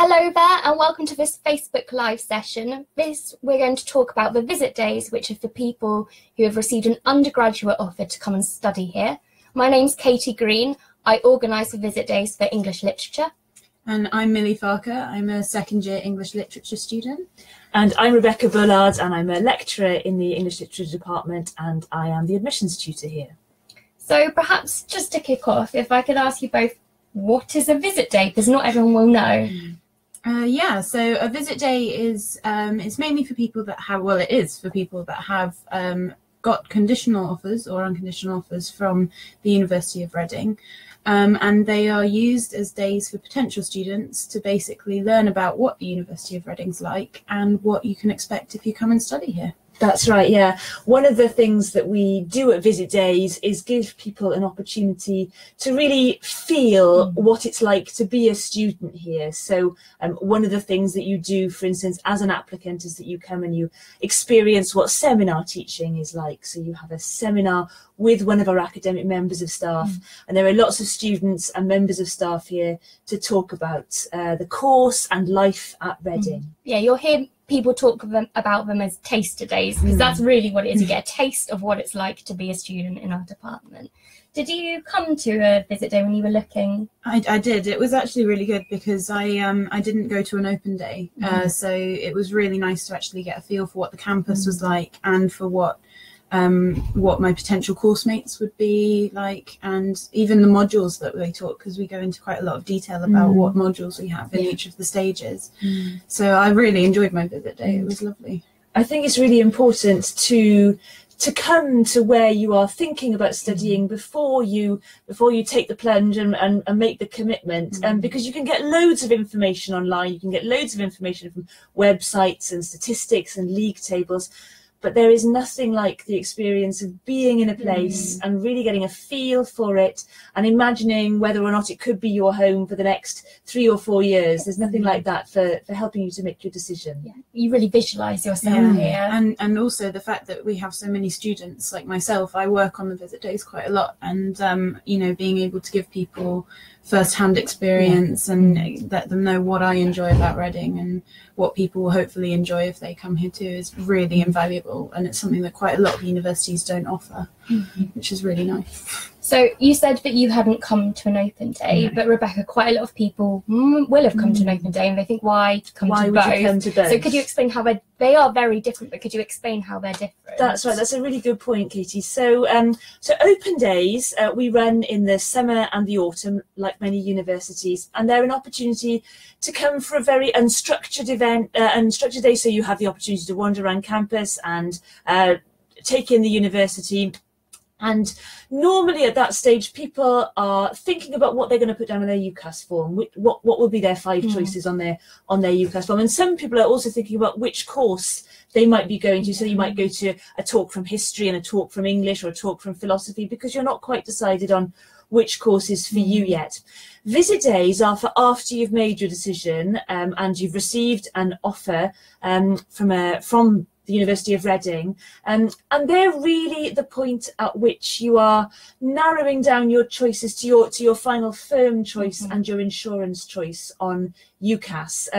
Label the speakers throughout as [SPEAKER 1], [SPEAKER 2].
[SPEAKER 1] Hello there and welcome to this Facebook Live session. We're going to talk about the visit days, which are for people who have received an undergraduate offer to come and study here. My name's Katie Green. I organise the visit days for English literature.
[SPEAKER 2] And I'm Millie Farker. I'm a second year English literature student.
[SPEAKER 3] And I'm Rebecca Bullard and I'm a lecturer in the English literature department and I am the admissions tutor here.
[SPEAKER 1] So perhaps just to kick off, if I could ask you both, what is a visit day? Because not everyone will know.
[SPEAKER 2] So a visit day is it's mainly for people that have, well, it is for people that have got conditional offers or unconditional offers from the University of Reading. And they are used as days for potential students to basically learn about what the University of Reading's like and what you can expect if you come and study here.
[SPEAKER 3] That's right, yeah. One of the things that we do at Visit Days is give people an opportunity to really feel what it's like to be a student here. So one of the things that you do, for instance, as an applicant is that you come and you experience what seminar teaching is like. So you have a seminar with one of our academic members of staff, and there are lots of students and members of staff here to talk about the course and life at Reading.
[SPEAKER 1] Yeah, you'll hear people talk about them as taster days, because that's really what it is. You get a taste of what it's like to be a student in our department. Did you come to a visit day when you were looking?
[SPEAKER 2] I did. It was actually really good because I didn't go to an open day, so it was really nice to actually get a feel for what the campus was like and for what my potential course mates would be like, and even the modules that they taught, because we go into quite a lot of detail about what modules we have in each of the stages. So I really enjoyed my visit day. It was lovely.
[SPEAKER 3] I think it's really important to come to where you are thinking about studying before you take the plunge and make the commitment, because you can get loads of information online, you can get loads of information from websites and statistics and league tables. But there is nothing like the experience of being in a place and really getting a feel for it and imagining whether or not it could be your home for the next 3 or 4 years. There's nothing like that for helping you to make your decision.
[SPEAKER 1] Yeah, you really visualise yourself here.
[SPEAKER 2] And also the fact that we have so many students like myself, I work on the visit days quite a lot, and being able to give people first-hand experience and let them know what I enjoy about Reading and what people will hopefully enjoy if they come here too is really invaluable, and it's something that quite a lot of universities don't offer, which is really nice.
[SPEAKER 1] So you said that you hadn't come to an open day, but Rebecca, quite a lot of people will have come to an open day and they think, why come to both? So could you explain how they are very different, but could you explain how they're different?
[SPEAKER 3] That's right, that's a really good point, Katie. So open days we run in the summer and the autumn, like many universities, and they're an opportunity to come for a very unstructured event, unstructured day, so you have the opportunity to wander around campus and take in the university. And normally at that stage, people are thinking about what they're going to put down on their UCAS form, what will be their 5 choices on their UCAS form. And some people are also thinking about which course they might be going to. So you might go to a talk from history and a talk from English or a talk from philosophy because you're not quite decided on which course is for you yet. Visit days are for after you've made your decision and you've received an offer from the University of Reading, and they're really the point at which you are narrowing down your choices to your final firm choice and your insurance choice on UCAS.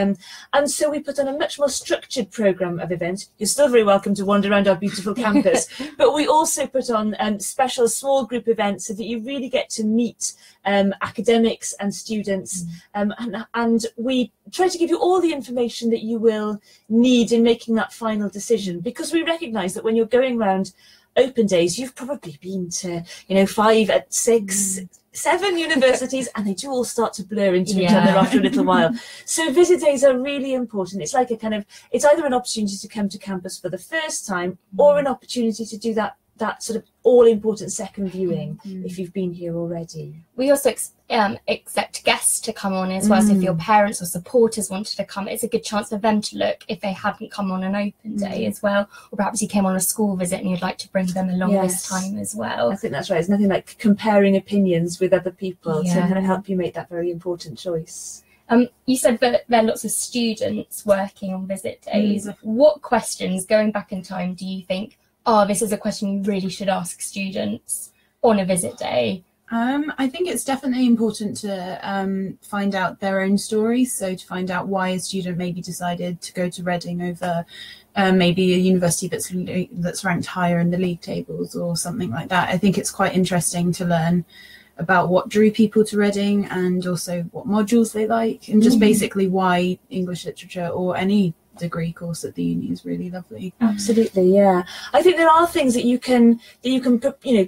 [SPEAKER 3] And so we put on a much more structured programme of events. You're still very welcome to wander around our beautiful campus, but we also put on special small group events so that you really get to meet academics and students, and we try to give you all the information that you will need in making that final decision, because we recognise that when you're going around open days, you've probably been to 5, 6, 7 universities, and they do all start to blur into each other after a little while. So visit days are really important. It's like it's either an opportunity to come to campus for the first time or an opportunity to do that sort of all-important second viewing if you've been here already.
[SPEAKER 1] We also accept guests to come on as well, so if your parents or supporters wanted to come, it's a good chance for them to look if they haven't come on an open day as well, or perhaps you came on a school visit and you'd like to bring them along this time as well.
[SPEAKER 3] I think that's right. There's nothing like comparing opinions with other people to kind of help you make that very important choice.
[SPEAKER 1] You said that there are lots of students working on visit days. What questions, going back in time, do you think, this is a question you really should ask students on a visit day?
[SPEAKER 2] I think it's definitely important to find out their own stories. So to find out why a student maybe decided to go to Reading over maybe a university that's ranked higher in the league tables or something like that. I think it's quite interesting to learn about what drew people to Reading and also what modules they like, and just basically why English literature or any degree course at the uni is really lovely.
[SPEAKER 3] Absolutely, yeah. I think there are things that you can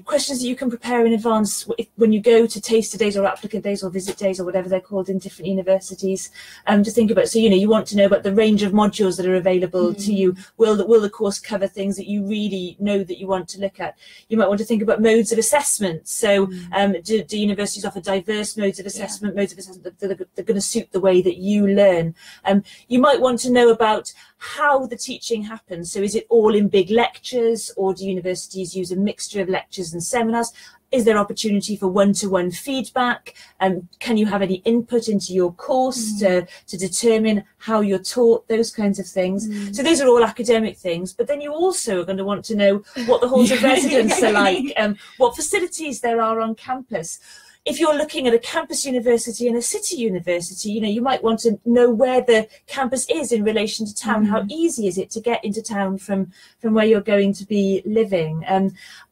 [SPEAKER 3] questions that you can prepare in advance when you go to taster days or applicant days or visit days or whatever they're called in different universities. To think about, so you want to know about the range of modules that are available to you. Will the course cover things that you really know that you want to look at? You might want to think about modes of assessment. So do universities offer diverse modes of assessment, modes of assessment that are going to suit the way that you learn? You might want to know about how the teaching happens. So is it all in big lectures, or do universities use a mixture of lectures and seminars? Is there opportunity for one-to-one feedback? Can you have any input into your course to determine how you're taught, those kinds of things? So these are all academic things, but then you also are going to want to know what the halls of residence are like, what facilities there are on campus. If you're looking at a campus university and a city university, you might want to know where the campus is in relation to town. How easy is it to get into town from where you're going to be living?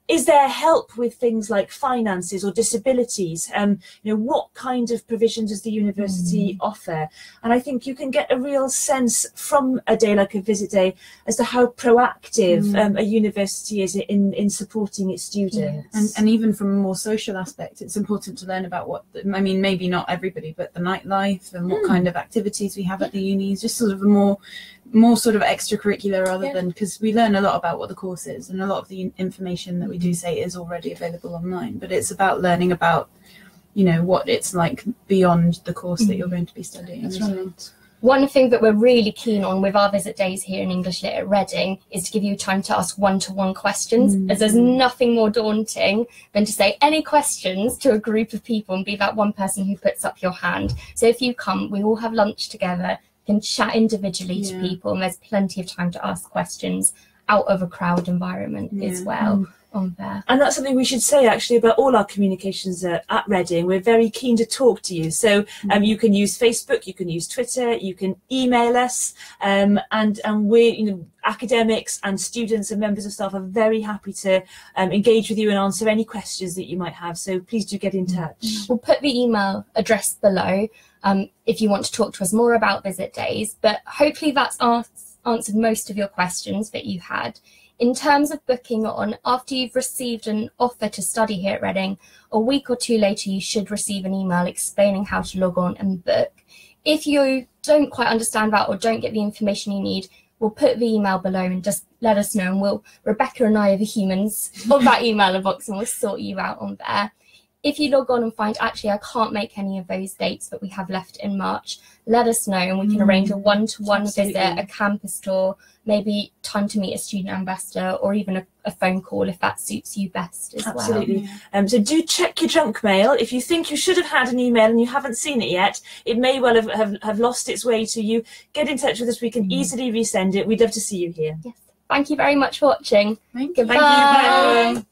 [SPEAKER 3] Is there help with things like finances or disabilities? What kind of provision does the university offer? And I think you can get a real sense from a day like a visit day as to how proactive a university is in supporting its students.
[SPEAKER 2] And even from a more social aspect, it's important to learn about maybe not everybody, but the nightlife and what kind of activities we have at the uni. Just sort of a more sort of extracurricular rather than, because we learn a lot about what the course is, and a lot of the information that we do say is already available online, but it's about learning about what it's like beyond the course that you're going to be studying.
[SPEAKER 3] That's right.
[SPEAKER 1] One thing that we're really keen on with our visit days here in English Lit at Reading is to give you time to ask one-to-one questions, as there's nothing more daunting than to say any questions to a group of people and be that one person who puts up your hand. So if you come, we all have lunch together, can chat individually to people, and there's plenty of time to ask questions out of a crowd environment as well on there.
[SPEAKER 3] And that's something we should say actually about all our communications at Reading. We're very keen to talk to you. So you can use Facebook, you can use Twitter, you can email us, and we're academics and students and members of staff are very happy to engage with you and answer any questions that you might have. So please do get in touch.
[SPEAKER 1] We'll put the email address below if you want to talk to us more about visit days, but hopefully that's answered most of your questions that you had. In terms of booking on, after you've received an offer to study here at Reading, a week or two later you should receive an email explaining how to log on and book. If you don't quite understand that or don't get the information you need, we'll put the email below and just let us know, and Rebecca and I are the humans of that email inbox, and we'll sort you out on there. If you log on and find, actually, I can't make any of those dates that we have left in March, let us know and we can arrange a one-to-one visit, a campus tour, maybe time to meet a student ambassador, or even a phone call if that suits you best as well.
[SPEAKER 3] Absolutely. So do check your junk mail. If you think you should have had an email and you haven't seen it yet, it may well have lost its way to you. Get in touch with us. We can easily resend it. We'd love to see you here.
[SPEAKER 1] Yes. Thank you very much for watching.
[SPEAKER 2] Thank you.
[SPEAKER 1] Goodbye.
[SPEAKER 3] Thank you. Bye.